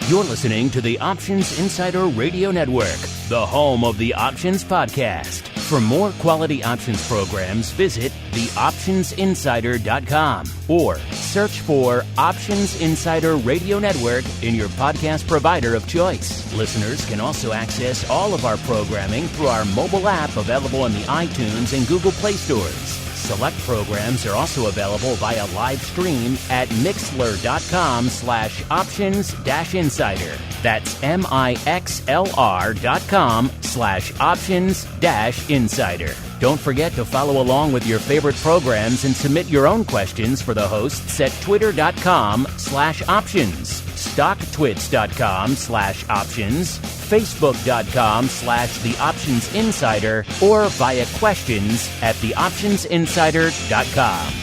You're listening to the Options Insider Radio Network, the home of the Options Podcast. For more quality options programs, visit theoptionsinsider.com or search for Options Insider Radio Network in your podcast provider of choice. Listeners can also access all of our programming through our mobile app available in the iTunes and Google Play stores. Select programs are also available via live stream at mixlr.com/options-insider. That's mixlr.com/options-insider. Don't forget to follow along with your favorite programs and submit your own questions for the hosts at twitter.com/options, stocktwits.com/options, facebook.com/theoptionsinsider, or via questions at theoptionsinsider.com.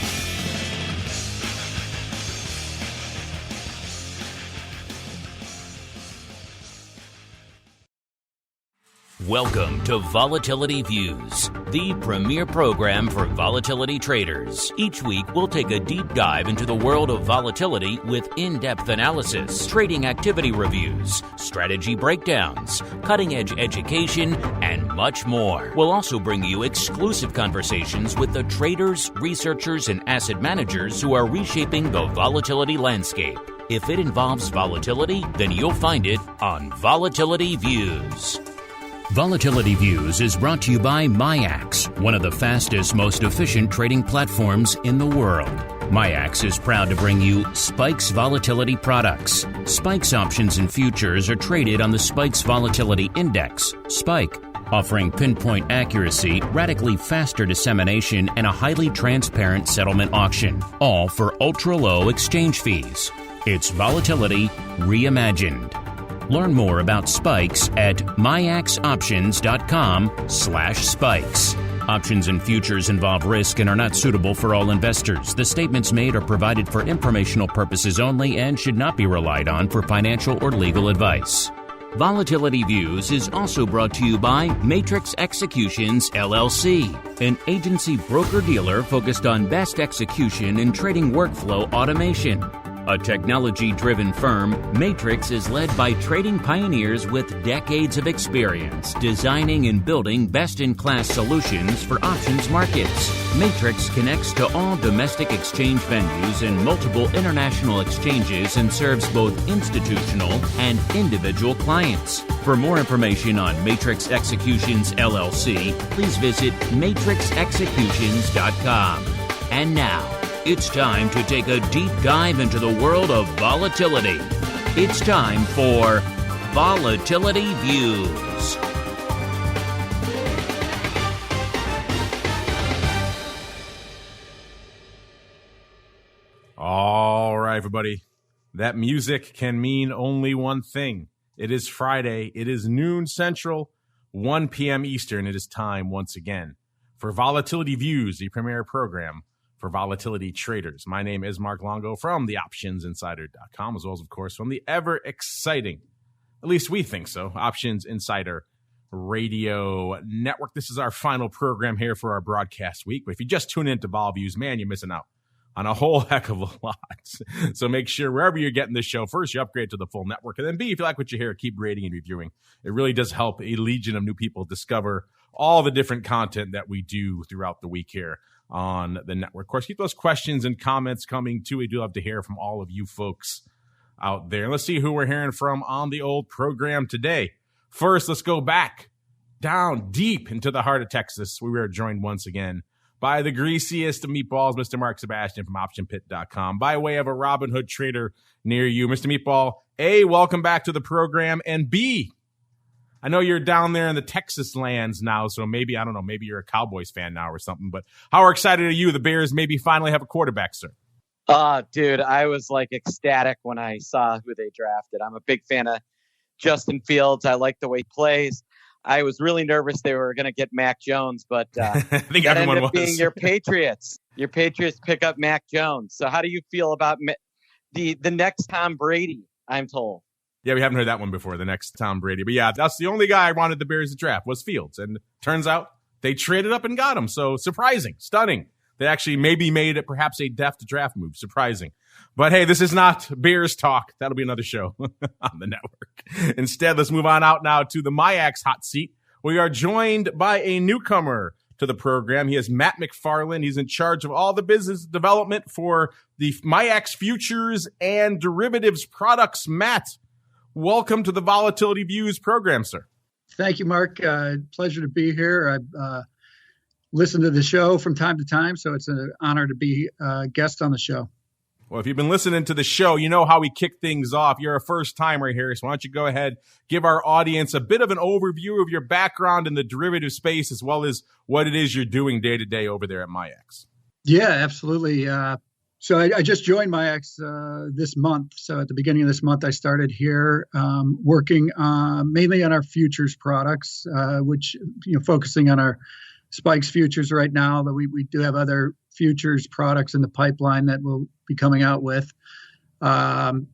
Welcome to Volatility Views, the premier program for volatility traders. Each week, we'll take a deep dive into the world of volatility with in-depth analysis, trading activity reviews, strategy breakdowns, cutting-edge education, and much more. We'll also bring you exclusive conversations with the traders, researchers, and asset managers who are reshaping the volatility landscape. If it involves volatility, then you'll find it on Volatility Views. Volatility Views is brought to you by MIAX, one of the fastest, most efficient trading platforms in the world. MIAX is proud to bring you Spikes Volatility products. Spikes options and futures are traded on the Spikes Volatility Index, SPIKE, offering pinpoint accuracy, radically faster dissemination, and a highly transparent settlement auction, all for ultra-low exchange fees. It's volatility reimagined. Learn more about Spikes at miaxoptions.com/spikes. Options and futures involve risk and are not suitable for all investors. The statements made are provided for informational purposes only and should not be relied on for financial or legal advice. Volatility Views is also brought to you by Matrix Executions, LLC, an agency broker-dealer focused on best execution and trading workflow automation. A technology-driven firm, Matrix is led by trading pioneers with decades of experience designing and building best-in-class solutions for options markets. Matrix connects to all domestic exchange venues and multiple international exchanges and serves both institutional and individual clients. For more information on Matrix Executions, LLC, please visit matrixexecutions.com. And now, it's time to take a deep dive into the world of volatility. It's time for Volatility Views. All right, everybody. That music can mean only one thing. It is Friday. It is noon Central, 1 p.m. Eastern. It is time once again for Volatility Views, the premier program for volatility traders. My name is Mark Longo from theoptionsinsider.com, as well as, of course, from the ever-exciting, at least we think so, Options Insider Radio Network. This is our final program here for our broadcast week. But if you just tune in to Vol Views, man, you're missing out on a whole heck of a lot. So make sure wherever you're getting this show, first, you upgrade to the full network. And then B, if you like what you hear, keep rating and reviewing. It really does help a legion of new people discover all the different content that we do throughout the week here on the network. Of course, keep those questions and comments coming too. We do love to hear from all of you folks out there. Let's see who we're hearing from on the old program today. First, let's go back down deep into the heart of Texas. We were joined once again by the greasiest of meatballs, Mr. Mark Sebastian from OptionPit.com, by way of a Robinhood trader near you. Mr. Meatball, A, welcome back to the program, and B, I know you're down there in the Texas lands now, so maybe, I don't know, maybe you're a Cowboys fan now or something, but how excited are you the Bears maybe finally have a quarterback, sir? Dude, I was like ecstatic when I saw who they drafted. I'm a big fan of Justin Fields. I like the way he plays. I was really nervous they were going to get Mac Jones, but I think that everyone ended up was. being your Patriots. Your Patriots pick up Mac Jones. So how do you feel about the next Tom Brady, I'm told? Yeah, we haven't heard that one before, the next Tom Brady. But yeah, that's the only guy I wanted the Bears to draft was Fields. And turns out they traded up and got him. So surprising, stunning They actually maybe made it perhaps a deft draft move. Surprising. But hey, this is not Bears talk. That'll be another show on the network. Instead, let's move on out now to the MIAX hot seat. We are joined by a newcomer to the program. He is Matt McFarland. He's in charge of all the business development for the MIAX futures and derivatives products. Matt, welcome to the Volatility Views program, sir. Thank you, Mark. Pleasure to be here. I've listened to the show from time to time, so it's an honor to be a guest on the show. Well, if you've been listening to the show, you know how we kick things off. You're a first-timer here, so why don't you go ahead, give our audience a bit of an overview of your background in the derivative space, as well as what it is you're doing day-to-day over there at MIAX. Yeah, absolutely. So I just joined MIAX this month. So at the beginning of this month, I started here working mainly on our futures products, which, focusing on our Spikes futures right now. That we do have other futures products in the pipeline that we'll be coming out with. Prior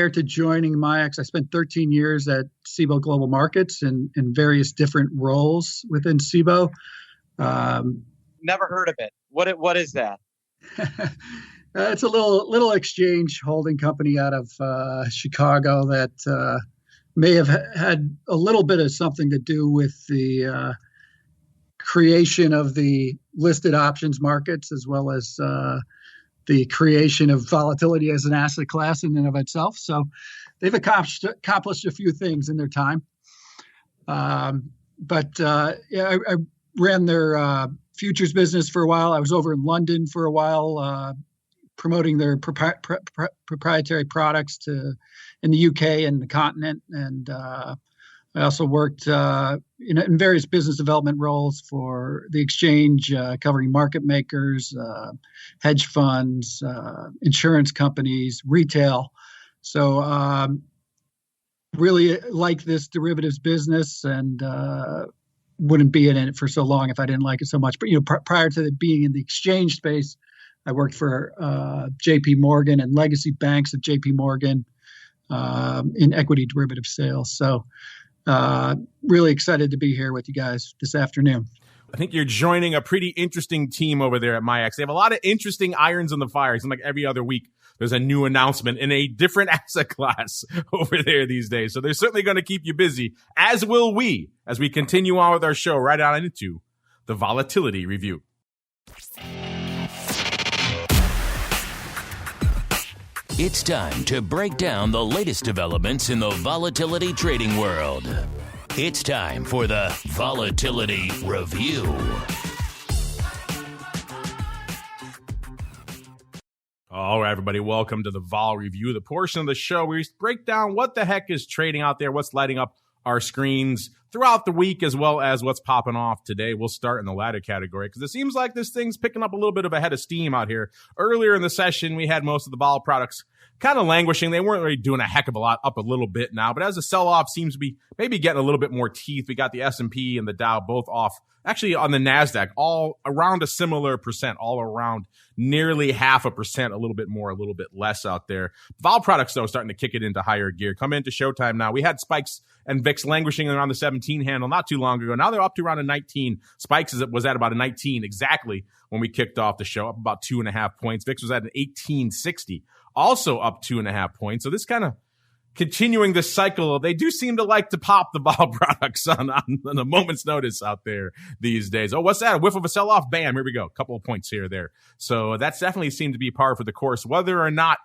to joining MIAX, I spent 13 years at SIBO Global Markets in various different roles within SIBO. Never heard of it. What is that? It's a little exchange holding company out of Chicago that may have had a little bit of something to do with the creation of the listed options markets, as well as the creation of volatility as an asset class in and of itself. So they've accomplished a few things in their time. I ran their futures business for a while. I was over in London for a while, promoting their proprietary products in the UK and the continent. And I also worked in various business development roles for the exchange, covering market makers, hedge funds, insurance companies, retail. So really like this derivatives business, and wouldn't be in it for so long if I didn't like it so much. But prior to being in the exchange space, I worked for J.P. Morgan and legacy banks of J.P. Morgan in equity derivative sales. So really excited to be here with you guys this afternoon. I think you're joining a pretty interesting team over there at MIAX. They have a lot of interesting irons in the fire. It's like every other week there's a new announcement in a different asset class over there these days. So they're certainly going to keep you busy, as will we, as we continue on with our show right on into the Volatility Review. It's time to break down the latest developments in the volatility trading world. It's time for the Volatility Review. All right, everybody, welcome to the Vol Review, the portion of the show where we break down what the heck is trading out there, what's lighting up our screens throughout the week, as well as what's popping off today. We'll start in the latter category because it seems like this thing's picking up a little bit of a head of steam out here. Earlier in the session, we had most of the vol products kind of languishing. They weren't really doing a heck of a lot, up a little bit now. But as the sell-off seems to be maybe getting a little bit more teeth, we got the S&P and the Dow both off. Actually, on the NASDAQ, all around a similar percent, all around nearly 0.5%, a little bit more, a little bit less out there. Vol products, though, starting to kick it into higher gear. Come into showtime now. We had Spikes and VIX languishing around the 17 handle not too long ago. Now they're up to around a 19. Spikes was at about a 19 exactly when we kicked off the show, up about 2.5 points. VIX was at an 1860, also up 2.5 points. So this kind of continuing this cycle, they do seem to like to pop the vol products on a moment's notice out there these days. Oh, what's that? A whiff of a sell-off? Bam, here we go. A couple of points here or there. So that's definitely seemed to be par for the course. Whether or not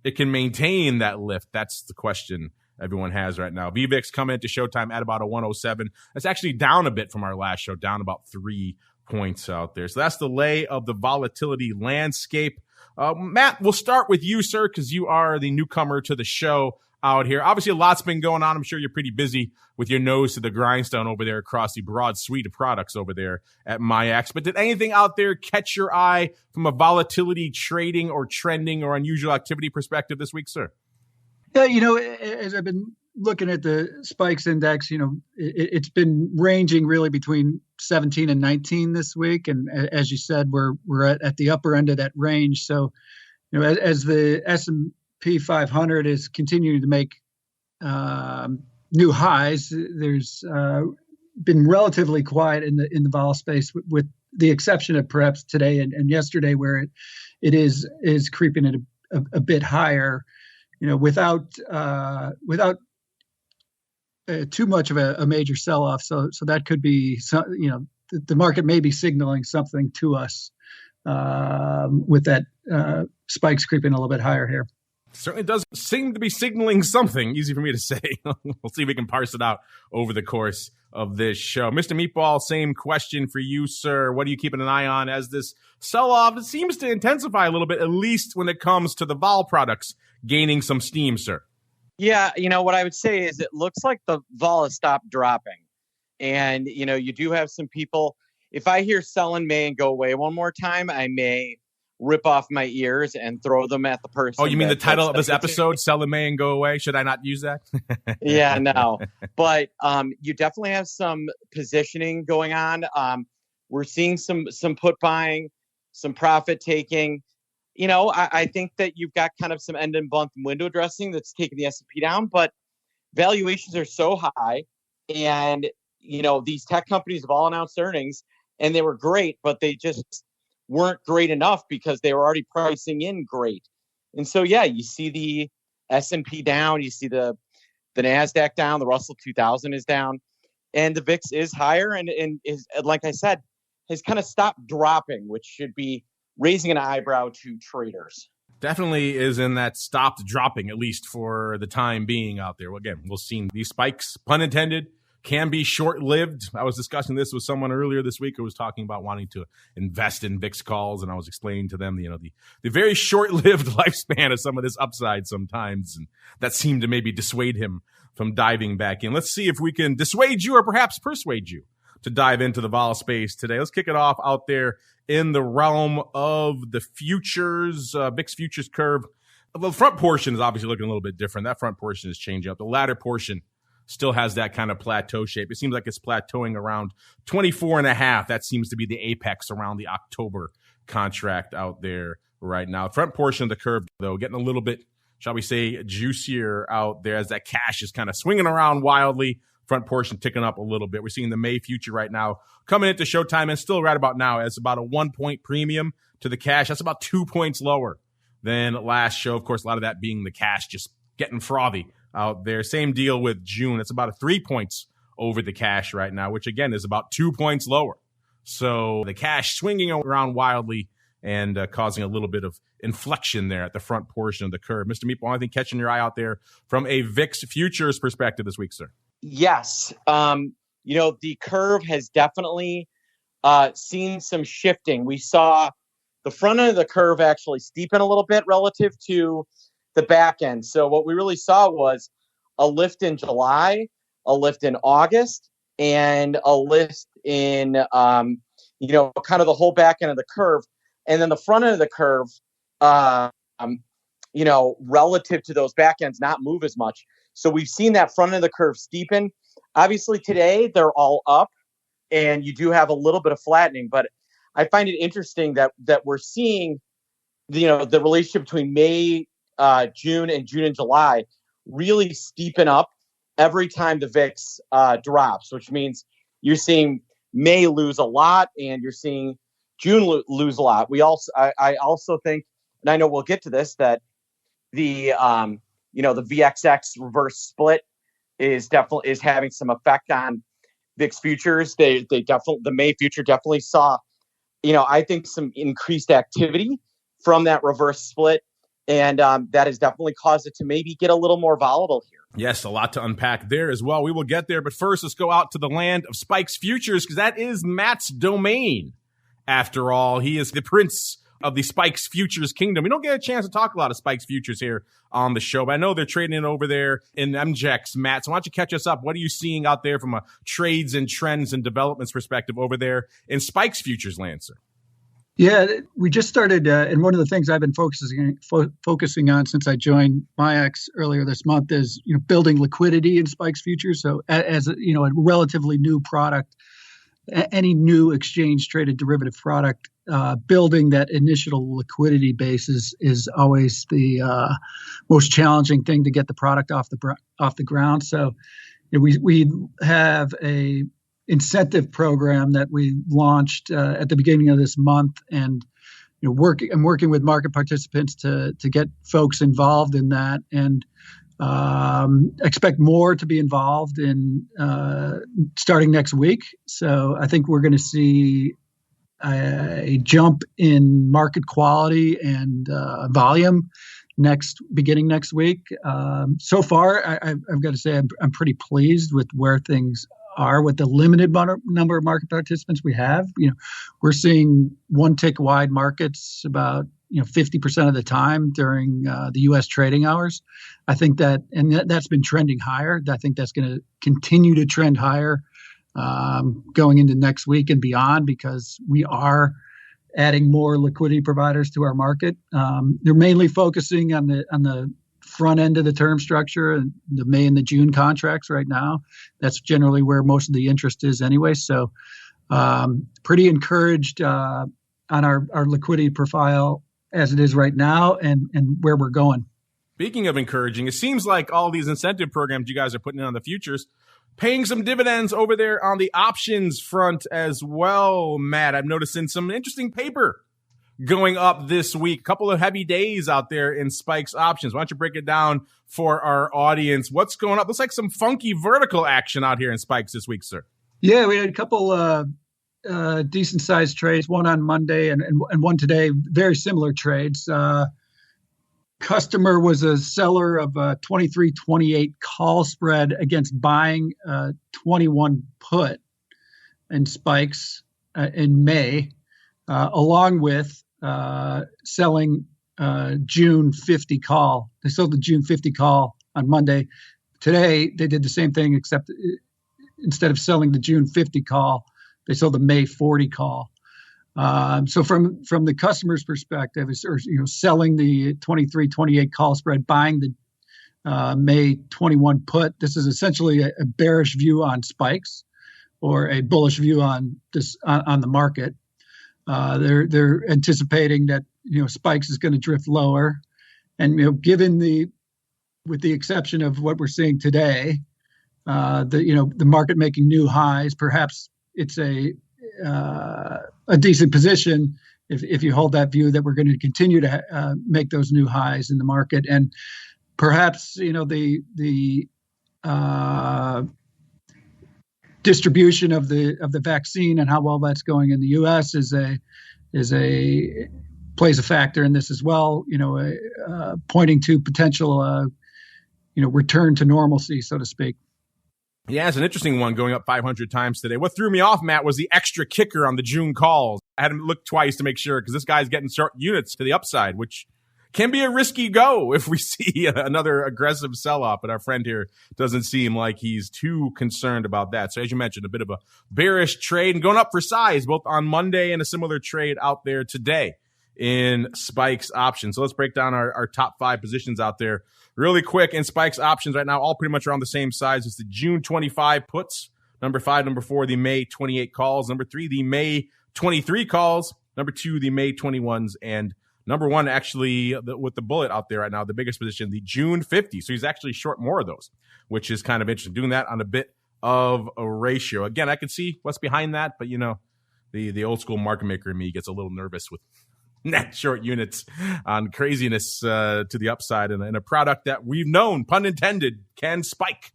it can maintain that lift, that's the question everyone has right now. VVIX coming into showtime at about a 107. That's actually down a bit from our last show, down about 3 points out there. So that's the lay of the volatility landscape. Matt, we'll start with you, sir, because you are the newcomer to the show out here. Obviously, a lot's been going on. I'm sure you're pretty busy with your nose to the grindstone over there across the broad suite of products over there at MIAX. But did anything out there catch your eye from a volatility trading or trending or unusual activity perspective this week, sir? Yeah, as I've been looking at the Spikes index, it's been ranging really between 17 and 19 this week. And as you said, we're at the upper end of that range. So, as the S&P 500 is continuing to make new highs, there's been relatively quiet in the vol space with the exception of perhaps today and yesterday, where it is creeping at a bit higher, without too much of a major sell-off. So that could be the market may be signaling something to us with that spikes creeping a little bit higher here. Certainly does seem to be signaling something. Easy for me to say. We'll see if we can parse it out over the course of this show. Mr. Meatball, same question for you, sir. What are you keeping an eye on as this sell-off seems to intensify a little bit, at least when it comes to the vol products gaining some steam, sir? Yeah, what I would say is it looks like the vol has stopped dropping. And, you do have some people. If I hear sell in May and go away one more time, I may rip off my ears and throw them at the person. Oh, you mean the title of this episode, Sell in May and Go Away? Should I not use that? Yeah, no. But you definitely have some positioning going on. We're seeing some put buying, some profit taking. I think that you've got kind of some end of month window dressing that's taking the S&P down, but valuations are so high. And, these tech companies have all announced earnings and they were great, but they just weren't great enough because they were already pricing in great. And so, yeah, you see the S&P down, you see the NASDAQ down, the Russell 2000 is down, and the VIX is higher and is, like I said, has kind of stopped dropping, which should be raising an eyebrow to traders. Definitely is in that stopped dropping, at least for the time being out there. Well, again, we'll see these spikes, pun intended, can be short-lived. I was discussing this with someone earlier this week who was talking about wanting to invest in VIX calls, and I was explaining to them, the very short-lived lifespan of some of this upside sometimes, and that seemed to maybe dissuade him from diving back in. Let's see if we can dissuade you or perhaps persuade you to dive into the vol space today. Let's kick it off out there in the realm of the futures, VIX futures curve. The front portion is obviously looking a little bit different. That front portion is changing up. The latter portion still has that kind of plateau shape. It seems like it's plateauing around 24.5. That seems to be the apex around the October contract out there right now. Front portion of the curve, though, getting a little bit, shall we say, juicier out there as that cash is kind of swinging around wildly. Front portion ticking up a little bit. We're seeing the May future right now coming into showtime and still right about now as about a 1 point premium to the cash. That's about 2 points lower than last show. Of course, a lot of that being the cash just getting frothy out there. Same deal with June. It's about 3 points over the cash right now, which again is about 2 points lower. So the cash swinging around wildly and causing a little bit of inflection there at the front portion of the curve. Mr. Meatball, anything catching your eye out there from a VIX futures perspective this week, sir? Yes. The curve has definitely seen some shifting. We saw the front end of the curve actually steepen a little bit relative to the back end. So what we really saw was a lift in July, a lift in August, and a lift in, kind of the whole back end of the curve. And then the front end of the curve, relative to those back ends, not move as much. So we've seen that front end of the curve steepen. Obviously today they're all up and you do have a little bit of flattening, but I find it interesting that we're seeing, the relationship between May, June and July really steepen up every time the VIX drops, which means you're seeing May lose a lot and you're seeing June lose a lot. I also think, and I know we'll get to this, that the VXX reverse split is having some effect on VIX futures. The May future definitely saw, I think some increased activity from that reverse split. And that has definitely caused it to maybe get a little more volatile here. Yes, a lot to unpack there as well. We will get there. But first, let's go out to the land of Spikes Futures because that is Matt's domain. After all, he is the prince of the Spikes Futures kingdom. We don't get a chance to talk a lot of Spikes Futures here on the show, but I know they're trading over there in MGEX. Matt, so why don't you catch us up? What are you seeing out there from a trades and trends and developments perspective over there in Spikes Futures land, sir? Yeah, we just started, and one of the things I've been focusing on since I joined MIAX earlier this month is building liquidity in Spikes Futures. So as a relatively new product, any new exchange traded derivative product, building that initial liquidity base is always the most challenging thing to get the product off the ground. So we have a incentive program that we launched at the beginning of this month, and I'm working with market participants to get folks involved in that, and expect more to be involved in starting next week. So I think we're going to see a jump in market quality and volume beginning next week. So far, I've got to say I'm pretty pleased with where things are with the limited number of market participants we have. We're seeing one tick wide markets about 50% of the time during the U.S. trading hours. I think that's been trending higher. I think that's going to continue to trend higher going into next week and beyond, because we are adding more liquidity providers to our market. They're mainly focusing on the front end of the term structure and the May and the June contracts right now. That's generally where most of the interest is anyway. So pretty encouraged on our liquidity profile as it is right now and where we're going. Speaking of encouraging, it seems like all these incentive programs you guys are putting in on the futures paying some dividends over there on the options front as well, Matt. I'm noticing some interesting paper going up this week. A couple of heavy days out there in Spike's options. Why don't you break it down for our audience? What's going up? Looks like some funky vertical action out here in Spike's this week, sir. Yeah, we had a couple decent-sized trades, one on Monday and one today, very similar trades. Customer was a seller of a 23.28 call spread against buying 21 put in Spikes in May, along with selling June 50 call. They sold the June 50 call on Monday. Today, they did the same thing, except instead of selling the June 50 call, they sold the May 40 call. So from the customer's perspective, selling the 23.28 call spread, buying the May 21 put, this is essentially a bearish view on Spikes or a bullish view on this on the market. They're anticipating that Spikes is going to drift lower, and with the exception of what we're seeing today, the market making new highs. Perhaps it's a decent position if you hold that view that we're going to continue to make those new highs in the market, and perhaps the distribution of the vaccine and how well that's going in the U.S. plays a factor in this as well. Pointing to potential return to normalcy, so to speak. Yeah, it's an interesting one going up 500 times today. What threw me off, Matt, was the extra kicker on the June calls. I had to look twice to make sure, because this guy's getting short units to the upside, which can be a risky go if we see another aggressive sell-off. But our friend here doesn't seem like he's too concerned about that. So as you mentioned, a bit of a bearish trade and going up for size, both on Monday and a similar trade out there today in Spike's options. So let's break down our top 5 positions out there really quick in Spike's options right now, all pretty much around the same size as the June 25 puts. Number 5, number 4, the May 28 calls. Number 3, the May 23 calls. Number 2, the May 21s. And number 1, actually, with the bullet out there right now, the biggest position, the June 50. So he's actually short more of those, which is kind of interesting. Doing that on a bit of a ratio. Again, I can see what's behind that, but the old school market maker in me gets a little nervous with net short units on craziness to the upside and a product that we've known, pun intended, can spike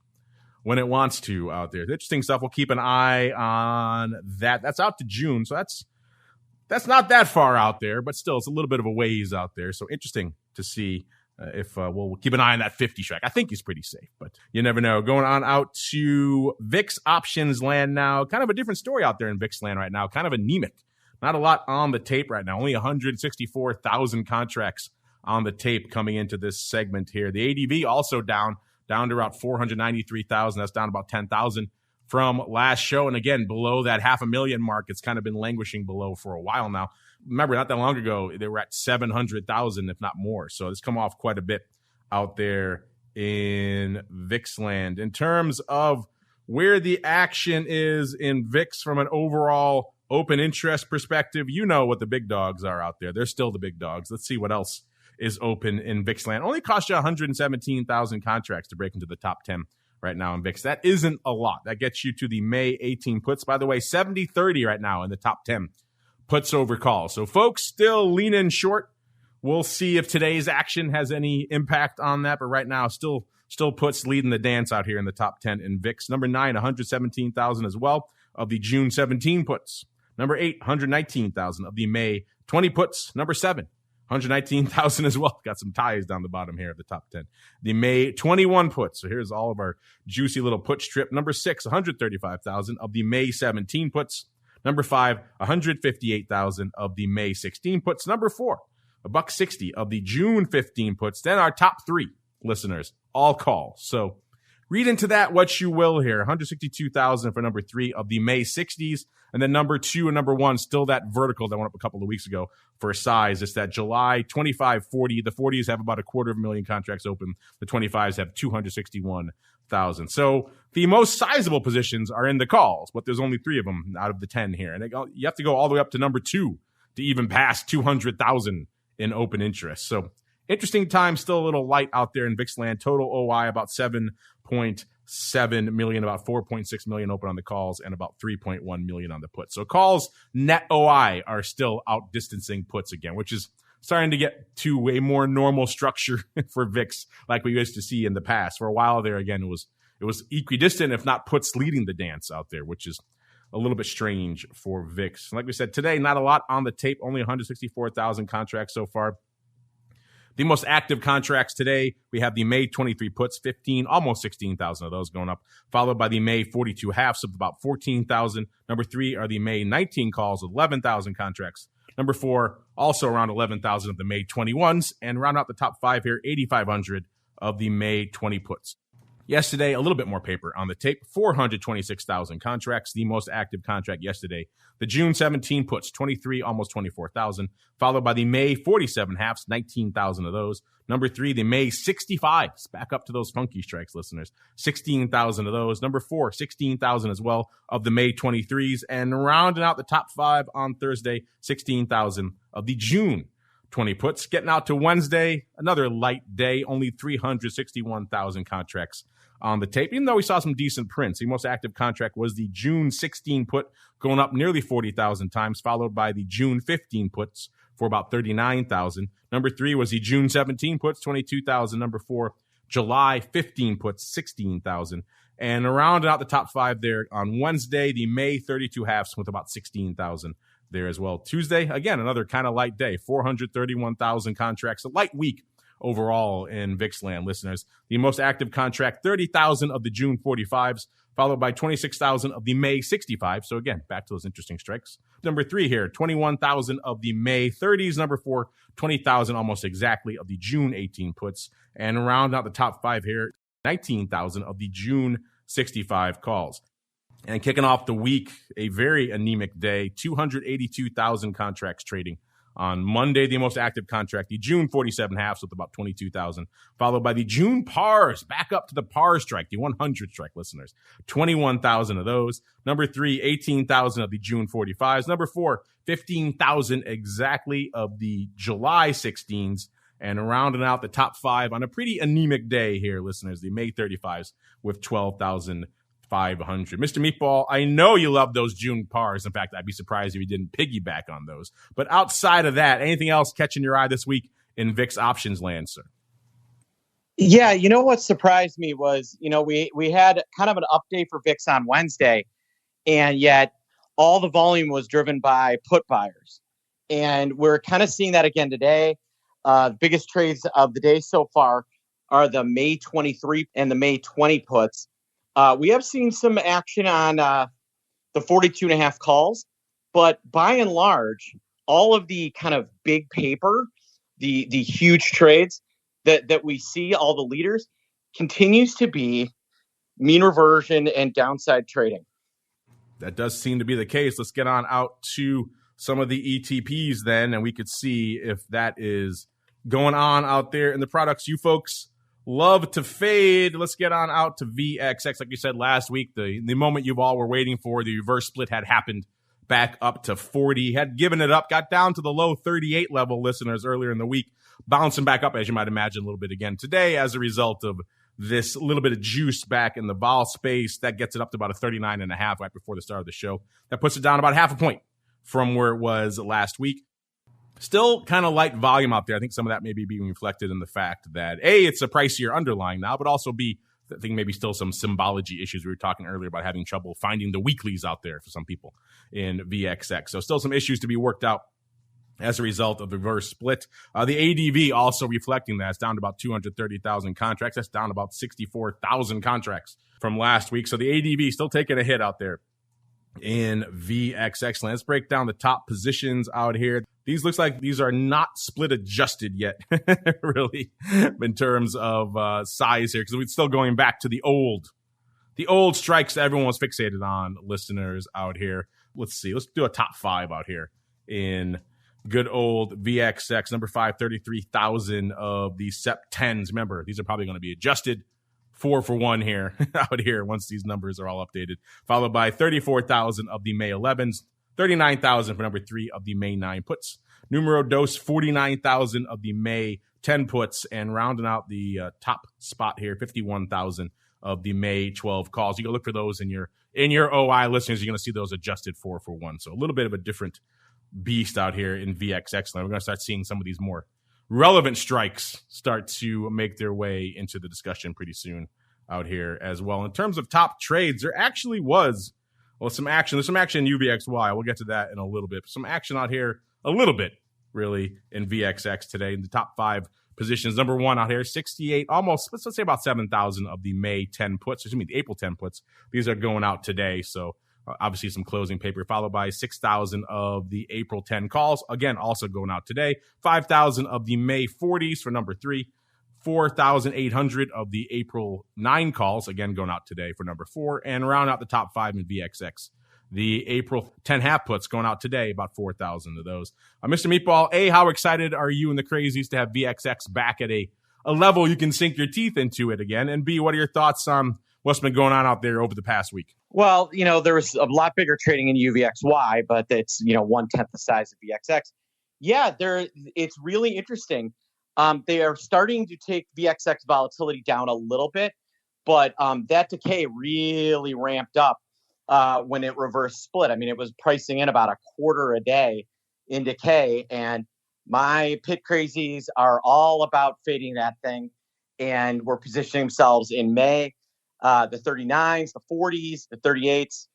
when it wants to out there. Interesting stuff. We'll keep an eye on that. That's out to June, so that's not that far out there, but still it's a little bit of a ways out there. So interesting to see if we'll keep an eye on that 50 strike. I think he's pretty safe, but you never know. Going on out to VIX options land now. Kind of a different story out there in VIX land right now. Kind of anemic. Not a lot on the tape right now. Only 164,000 contracts on the tape coming into this segment here. The ADV also down to about 493,000. That's down about 10,000 from last show. And again, below that 500,000 mark, it's kind of been languishing below for a while now. Remember, not that long ago, they were at 700,000, if not more. So it's come off quite a bit out there in VIX land. In terms of where the action is in VIX from an overall open interest perspective, what the big dogs are out there. They're still the big dogs. Let's see what else is open in VIX land. Only cost you 117,000 contracts to break into the top 10 right now in VIX. That isn't a lot. That gets you to the May 18 puts. By the way, 70-30 right now in the top 10 puts over calls. So folks still leaning short. We'll see if today's action has any impact on that. But right now, still puts leading the dance out here in the top 10 in VIX. Number 9, 117,000 as well of the June 17 puts. Number 8, 119,000 of the May 20 puts. Number 7, 119,000 as well. Got some ties down the bottom here at the top 10. The May 21 puts. So here's all of our juicy little put strip. Number 6, 135,000 of the May 17 puts. Number 5, 158,000 of the May 16 puts. Number 4, $1.60 of the June 15 puts. Then our top 3 listeners, all calls. So read into that what you will here. 162,000 for number 3 of the May 60s. And then number 2 and number 1, still that vertical that went up a couple of weeks ago for size. It's that July 25-40. The 40s have about 250,000 contracts open. The 25s have 261,000. So the most sizable positions are in the calls, but there's only 3 of them out of the 10 here. And you have to go all the way up to number 2 to even pass 200,000 in open interest. So interesting time, still a little light out there in VIX land. Total OI about 7.7 million, about 4.6 million open on the calls, and about 3.1 million on the puts. So calls net OI are still outdistancing puts again, which is starting to get to a more normal structure for VIX like we used to see in the past. For a while there, again, it was equidistant, if not puts leading the dance out there, which is a little bit strange for VIX. Like we said, today, not a lot on the tape, only 164,000 contracts so far. The most active contracts today, we have the May 23 puts, 15, almost 16,000 of those going up, followed by the May 42 halves of about 14,000. Number 3 are the May 19 calls, 11,000 contracts. Number 4, also around 11,000 of the May 21s, and round out the top 5 here, 8,500 of the May 20 puts. Yesterday, a little bit more paper on the tape, 426,000 contracts, the most active contract yesterday. The June 17 puts, 23, almost 24,000, followed by the May 47 halves, 19,000 of those. Number 3, the May 65s, back up to those funky strikes, listeners, 16,000 of those. Number 4, 16,000 as well of the May 23s, and rounding out the top 5 on Thursday, 16,000 of the June 20 puts. Getting out to Wednesday, another light day, only 361,000 contracts on the tape, even though we saw some decent prints. The most active contract was the June 16 put, going up nearly 40,000 times, followed by the June 15 puts for about 39,000. Number 3 was the June 17 puts, 22,000. Number 4, July 15 puts, 16,000. And rounding out the top 5 there on Wednesday, the May 32 halves with about 16,000 there as well. Tuesday, again, another kind of light day, 431,000 contracts, a light week overall in VIX land, listeners. The most active contract, 30,000 of the June 45s, followed by 26,000 of the May 65. So again, back to those interesting strikes. Number 3 here, 21,000 of the May 30s. Number 4, 20,000 almost exactly of the June 18 puts. And round out the top 5 here, 19,000 of the June 65 calls. And kicking off the week, a very anemic day, 282,000 contracts trading. On Monday, the most active contract, the June 47 halves with about 22,000, followed by the June pars, back up to the par strike, the 100 strike, listeners, 21,000 of those. Number 3, 18,000 of the June 45s. Number 4, 15,000 exactly of the July 16s. And rounding out the top 5 on a pretty anemic day here, listeners, the May 35s with 12,500. Mr. Meatball, I know you love those June pars. In fact, I'd be surprised if you didn't piggyback on those. But outside of that, anything else catching your eye this week in VIX options land, sir? Yeah, you know what surprised me was, we had kind of an update for VIX on Wednesday, and yet all the volume was driven by put buyers. And we're kind of seeing that again today. The biggest trades of the day so far are the May 23 and the May 20 puts. We have seen some action on the 42.5 calls, but by and large, all of the kind of big paper, the huge trades that we see, all the leaders, continues to be mean reversion and downside trading. That does seem to be the case. Let's get on out to some of the ETPs then, and we could see if that is going on out there in the products you folks love to fade. Let's get on out to VXX. Like you said last week, the moment you all were waiting for, the reverse split had happened back up to 40, had given it up, got down to the low 38 level, listeners, earlier in the week, bouncing back up, as you might imagine, a little bit again today as a result of this little bit of juice back in the vol space. That gets it up to about a 39.5 right before the start of the show. That puts it down about half a point from where it was last week. Still kind of light volume out there. I think some of that may be being reflected in the fact that A, it's a pricier underlying now, but also B, I think maybe still some symbology issues. We were talking earlier about having trouble finding the weeklies out there for some people in VXX. So still some issues to be worked out as a result of the reverse split. The ADV also reflecting that. It's down to about 230,000 contracts. That's down about 64,000 contracts from last week. So the ADV still taking a hit out there in VXX. Let's break down the top positions out here. These looks like these are not split adjusted yet, really, in terms of size here, because we're still going back to the old strikes that everyone was fixated on, listeners out here. Let's see. Let's do a top 5 out here in good old VXX. Number 5, 33,000 of the SEP 10s. Remember, these are probably going to be adjusted 4 for 1 here out here once these numbers are all updated. Followed by 34,000 of the May 11s. 39,000 for number 3 of the May 9 puts. Numero dos, 49,000 of the May 10 puts. And rounding out the top spot here, 51,000 of the May 12 calls. You go look for those in your OI listeners. You're going to see those adjusted 4 for 1. So a little bit of a different beast out here in VXX. We're going to start seeing some of these more relevant strikes start to make their way into the discussion pretty soon out here as well. In terms of top trades, there actually was some action. There's some action in UVXY. We'll get to that in a little bit. Some action out here, a little bit, really, in VXX today. In the top 5 positions, number 1 out here, 68, almost, let's say about 7,000 of the May 10 puts. The April 10 puts. These are going out today, so obviously some closing paper, followed by 6,000 of the April 10 calls. Again, also going out today. 5,000 of the May 40s for number 3. 4,800 of the April 9 calls, again going out today for number 4, and round out the top 5 in VXX. The April 10 half puts going out today, about 4,000 of those. Mr. Meatball, A, how excited are you and the crazies to have VXX back at a level you can sink your teeth into it again? And B, what are your thoughts on what's been going on out there over the past week? Well, there was a lot bigger trading in UVXY, but it's, 1/10 the size of VXX. Yeah, it's really interesting. They are starting to take VXX volatility down a little bit, but that decay really ramped up when it reverse split. I mean, it was pricing in about a quarter a day in decay, and my pit crazies are all about fading that thing, and we're positioning themselves in May, the 39s, the 40s, the 38s.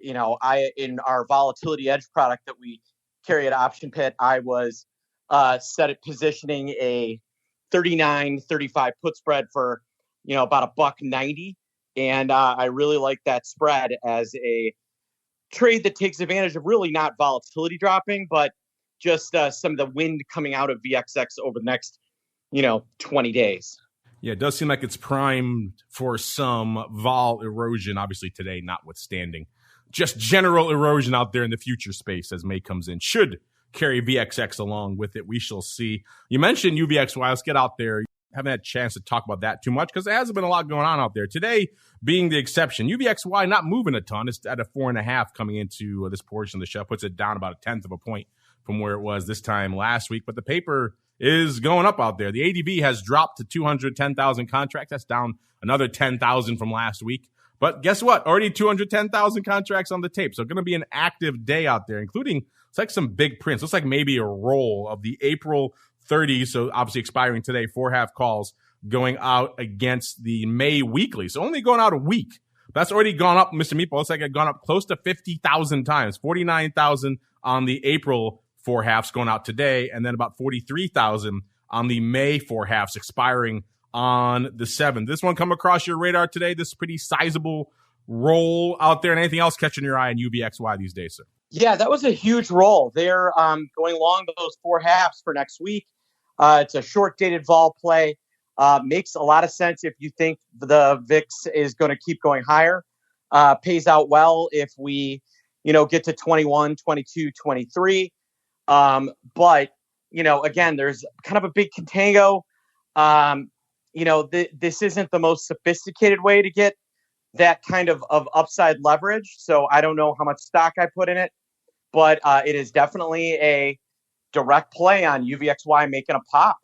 In our volatility edge product that we carry at Option Pit, I was positioning a 39-35 put spread for, about $1.90. And I really like that spread as a trade that takes advantage of really not volatility dropping, but just some of the wind coming out of VXX over the next, 20 days. Yeah, it does seem like it's primed for some vol erosion, obviously today notwithstanding. Just general erosion out there in the future space as May comes in. Should carry VXX along with it. We shall see. You mentioned UVXY. Let's get out there. Haven't had a chance to talk about that too much because there hasn't been a lot going on out there. Today being the exception. UVXY not moving a ton. It's at a 4.5 coming into this portion of the show. Puts it down about 1/10 of a point from where it was this time last week. But the paper is going up out there. The ADV has dropped to 210,000 contracts. That's down another 10,000 from last week. But guess what? Already 210,000 contracts on the tape. So going to be an active day out there, including it's like some big prints. Looks like maybe a roll of the April 30s. So obviously expiring today, 4 half calls going out against the May weekly. So only going out a week. That's already gone up, Mr. Meatball. Looks like it's gone up close to 50,000 times. 49,000 on the April 4 halves going out today, and then about 43,000 on the May 4 halves expiring on the 7th. This one come across your radar today? This pretty sizable roll out there, and anything else catching your eye in UVXY these days, sir? Yeah, that was a huge roll. They're going long those 4 halves for next week. It's a short-dated vol play. Makes a lot of sense if you think the VIX is going to keep going higher. Pays out well if we, get to 21, 22, 23. But, again, there's kind of a big contango. This isn't the most sophisticated way to get that kind of upside leverage. So I don't know how much stock I put in it, but it is definitely a direct play on UVXY making a pop.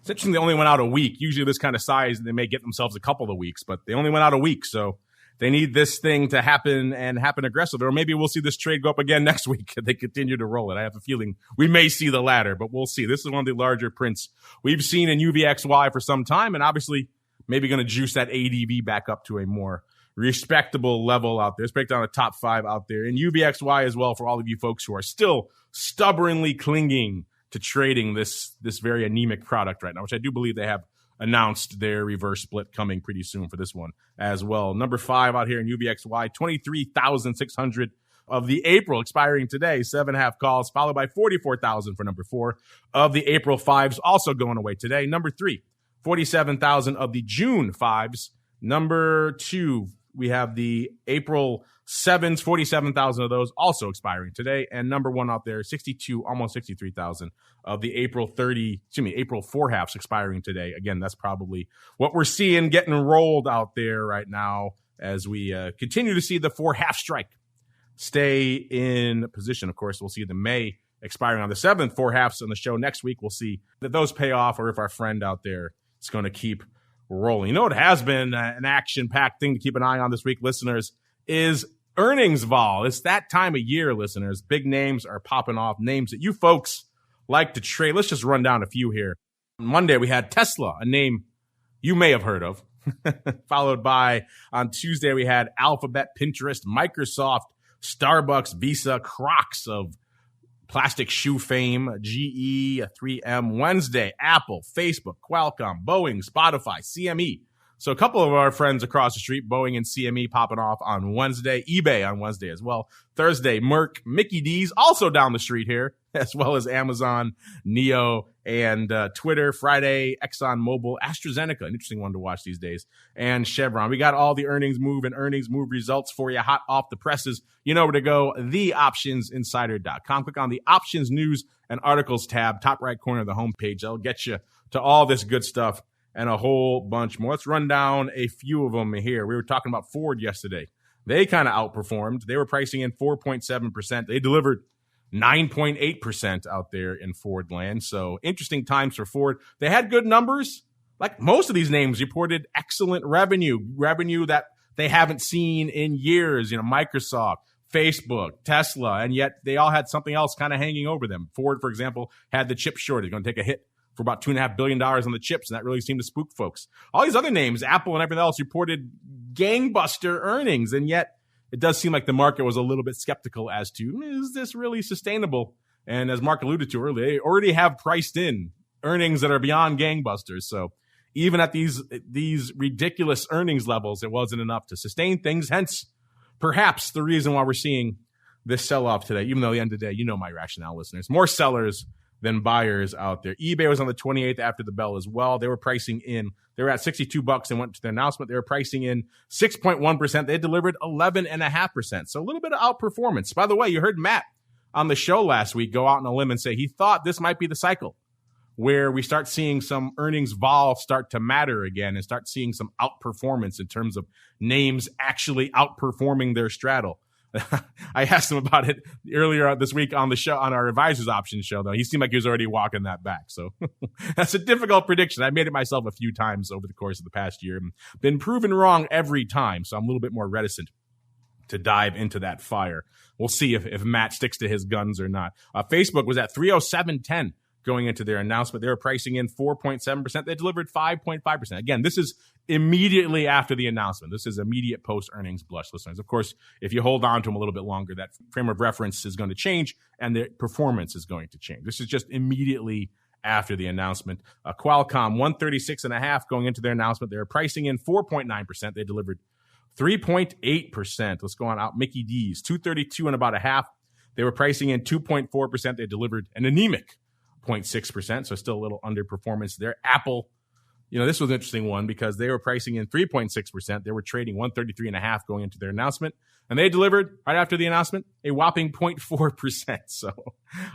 It's interesting they only went out a week. Usually this kind of size, they may get themselves a couple of weeks, but they only went out a week. So they need this thing to happen and happen aggressively. Or maybe we'll see this trade go up again next week if they continue to roll it. I have a feeling we may see the latter, but we'll see. This is one of the larger prints we've seen in UVXY for some time, and obviously maybe going to juice that ADV back up to a more respectable level out there. Let's break down the top 5 out there. And UVXY as well for all of you folks who are still stubbornly clinging to trading this very anemic product right now, which I do believe they have announced their reverse split coming pretty soon for this one as well. Number 5 out here in UVXY, 23,600 of the April expiring today, 7.5 calls, followed by 44,000 for number 4 of the April 5s also going away today. Number 3, 47,000 of the June 5s. Number 2, we have the April 7s, 47,000 of those also expiring today. And number 1 out there, 62, almost 63,000 of the April 4.5s expiring today. Again, that's probably what we're seeing getting rolled out there right now as we continue to see the 4.5 strike stay in position. Of course, we'll see the May expiring on the 7th, 4.5s on the show next week. We'll see that those pay off or if our friend out there is going to keep rolling. You know, it has been an action-packed thing to keep an eye on this week, listeners, is earnings vol. It's that time of year, listeners. Big names are popping off, names that you folks like to trade. Let's just run down a few here. On Monday, we had Tesla, a name you may have heard of, followed by on Tuesday, we had Alphabet, Pinterest, Microsoft, Starbucks, Visa, Crocs of plastic shoe fame, GE, 3M. Wednesday, Apple, Facebook, Qualcomm, Boeing, Spotify, CME. So a couple of our friends across the street, Boeing and CME popping off on Wednesday, eBay on Wednesday as well. Thursday, Merck, Mickey D's also down the street here, as well as Amazon, Neo, and Twitter. Friday, ExxonMobil, AstraZeneca, an interesting one to watch these days, and Chevron. We got all the earnings move and earnings move results for you hot off the presses. You know where to go, theoptionsinsider.com. Click on the options news and articles tab, top right corner of the homepage. That'll get you to all this good stuff and a whole bunch more. Let's run down a few of them here. We were talking about Ford yesterday. They kind of outperformed. They were pricing in 4.7%. They delivered 9.8% out there in Ford land. So interesting times for Ford. They had good numbers. Like most of these names reported excellent revenue that they haven't seen in years. You know, Microsoft, Facebook, Tesla, and yet they all had something else kind of hanging over them. Ford, for example, had the chip shortage, going to take a hit for about $2.5 billion on the chips, and that really seemed to spook folks. All these other names, Apple and everything else, reported gangbuster earnings, and yet it does seem like the market was a little bit skeptical as to, is this really sustainable? And as Mark alluded to earlier, they already have priced in earnings that are beyond gangbusters. So even at these ridiculous earnings levels, it wasn't enough to sustain things. Hence, perhaps the reason why we're seeing this sell-off today, even though at the end of the day, you know my rationale, listeners. More sellers than buyers out there. eBay was on the 28th after the bell as well. They were pricing in, they were at $62 and went to their announcement. They were pricing in 6.1%. They delivered 11.5%. So a little bit of outperformance. By the way, you heard Matt on the show last week go out on a limb and say he thought this might be the cycle where we start seeing some earnings vol start to matter again and start seeing some outperformance in terms of names actually outperforming their straddle. I asked him about it earlier this week on the show, on our Advisors Options show, though. He seemed like he was already walking that back. So that's a difficult prediction. I made it myself a few times over the course of the past year and been proven wrong every time. So I'm a little bit more reticent to dive into that fire. We'll see if Matt sticks to his guns or not. Facebook was at 307.10 going into their announcement. They were pricing in 4.7%. They delivered 5.5%. Again, this is immediately after the announcement. This is immediate post-earnings blush, listeners. Of course, if you hold on to them a little bit longer, that frame of reference is going to change and the performance is going to change. This is just immediately after the announcement. Qualcomm, 136.5 going into their announcement. They were pricing in 4.9%. They delivered 3.8%. Let's go on out. Mickey D's, 232 and about a half. They were pricing in 2.4%. They delivered an anemic 0.6%, so still a little underperformance there. Apple, you know, this was an interesting one because they were pricing in 3.6%. They were trading 133.5 going into their announcement, and they delivered right after the announcement a whopping 0.4%. So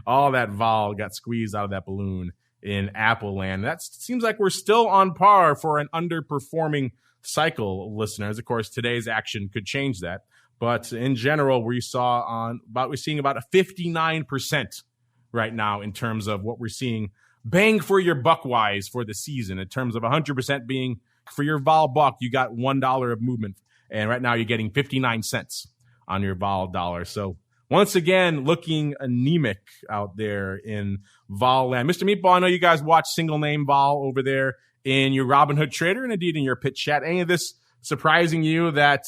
all that vol got squeezed out of that balloon in Apple land. That seems like we're still on par for an underperforming cycle, listeners. Of course, today's action could change that, but in general, we're seeing about a 59% right now in terms of what we're seeing bang for your buck wise for the season in terms of 100% being for your vol buck, you got $1 of movement. And right now you're getting 59 cents on your vol dollar. So once again, looking anemic out there in vol land. Mr. Meatball, I know you guys watch single name vol over there in your Robinhood Trader and indeed in your Pitch Chat. Any of this surprising you that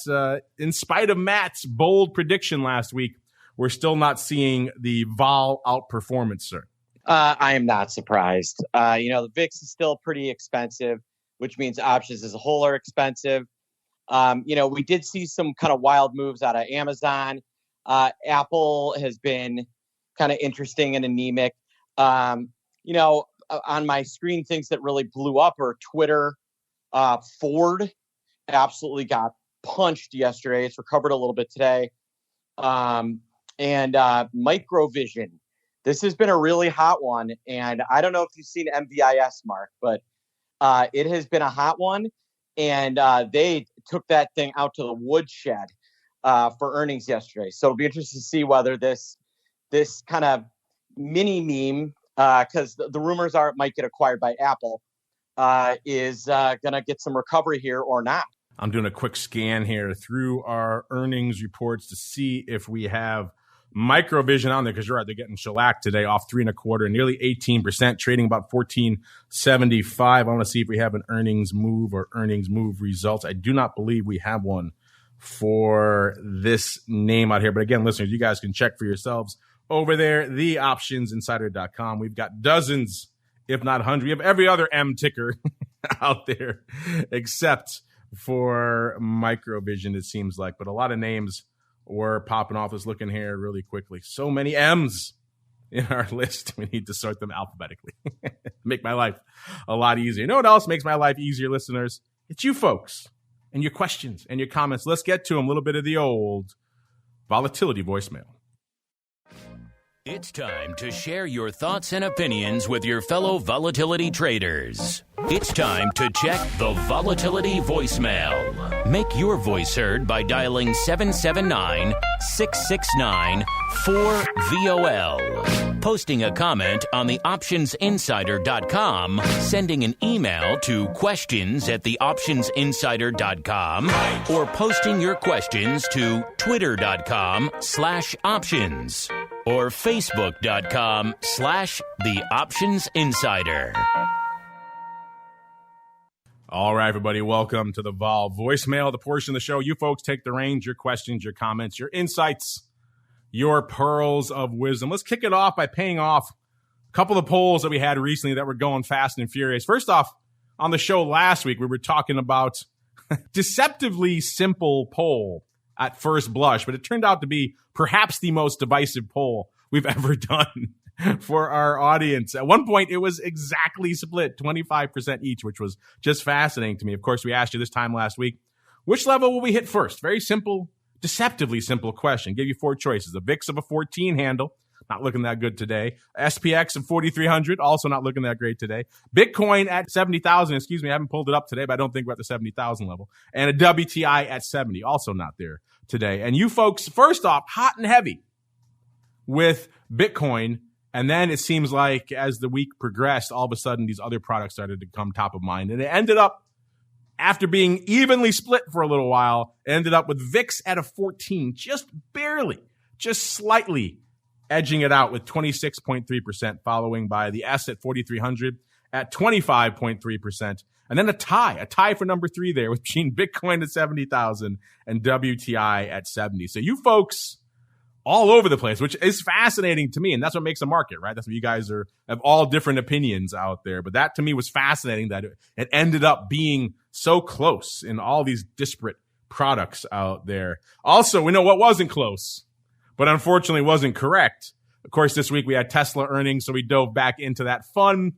in spite of Matt's bold prediction last week, we're still not seeing the vol outperformance, sir? I am not surprised. The VIX is still pretty expensive, which means options as a whole are expensive. We did see some kind of wild moves out of Amazon. Apple has been kind of interesting and anemic. On my screen, things that really blew up are Twitter. Ford absolutely got punched yesterday. It's recovered a little bit today. And Microvision. This has been a really hot one. And I don't know if you've seen MVIS, Mark, but it has been a hot one. And they took that thing out to the woodshed for earnings yesterday. So it'll be interesting to see whether this kind of mini meme, because the rumors are it might get acquired by Apple, is going to get some recovery here or not. I'm doing a quick scan here through our earnings reports to see if we have Microvision on there, because you're right, they're getting shellacked today, off 3.25%, nearly 18%, trading about 14.75. I want to see if we have an earnings move or earnings move results. I do not believe we have one for this name out here. But again, listeners, you guys can check for yourselves over there, theoptionsinsider.com. We've got dozens, if not hundreds. We have every other M ticker out there except for Microvision, it seems like. But a lot of names were popping off. Let's look in here really quickly. So many M's in our list. We need to sort them alphabetically. Make my life a lot easier. You know what else makes my life easier, listeners? It's you folks and your questions and your comments. Let's get to them. A little bit of the old volatility voicemail. It's time to share your thoughts and opinions with your fellow volatility traders. It's time to check the volatility voicemail. Make your voice heard by dialing 779-669-4VOL. Posting a comment on the optionsinsider.com, sending an email to questions@theoptionsinsider.com, or posting your questions to twitter.com/options. or facebook.com/theoptionsinsider. All right, everybody, welcome to the Vol voicemail, the portion of the show you folks take the reins, your questions, your comments, your insights, your pearls of wisdom. Let's kick it off by paying off a couple of polls that we had recently that were going fast and furious. First off, on the show last week, we were talking about deceptively simple poll at first blush, but it turned out to be perhaps the most divisive poll we've ever done for our audience. At one point, it was exactly split, 25% each, which was just fascinating to me. Of course, we asked you this time last week, which level will we hit first? Very simple, deceptively simple question. Give you four choices. A VIX of a 14 handle, not looking that good today. SPX of 4,300, also not looking that great today. Bitcoin at 70,000, excuse me, I haven't pulled it up today, but I don't think we're at the 70,000 level. And a WTI at 70, also not there today. And you folks, first off, hot and heavy with Bitcoin. And then it seems like as the week progressed, all of a sudden these other products started to come top of mind. And it ended up, after being evenly split for a little while, it ended up with VIX at a 14, just barely, just slightly edging it out with 26.3%, following by the S at 4,300 at 25.3%. And then a tie for number 3 there between Bitcoin at 70,000 and WTI at 70. So you folks all over the place, which is fascinating to me. And that's what makes a market, right? That's what you guys have all different opinions out there. But that to me was fascinating that it ended up being so close in all these disparate products out there. Also, we know what wasn't close, but unfortunately wasn't correct. Of course, this week we had Tesla earnings, so we dove back into that fun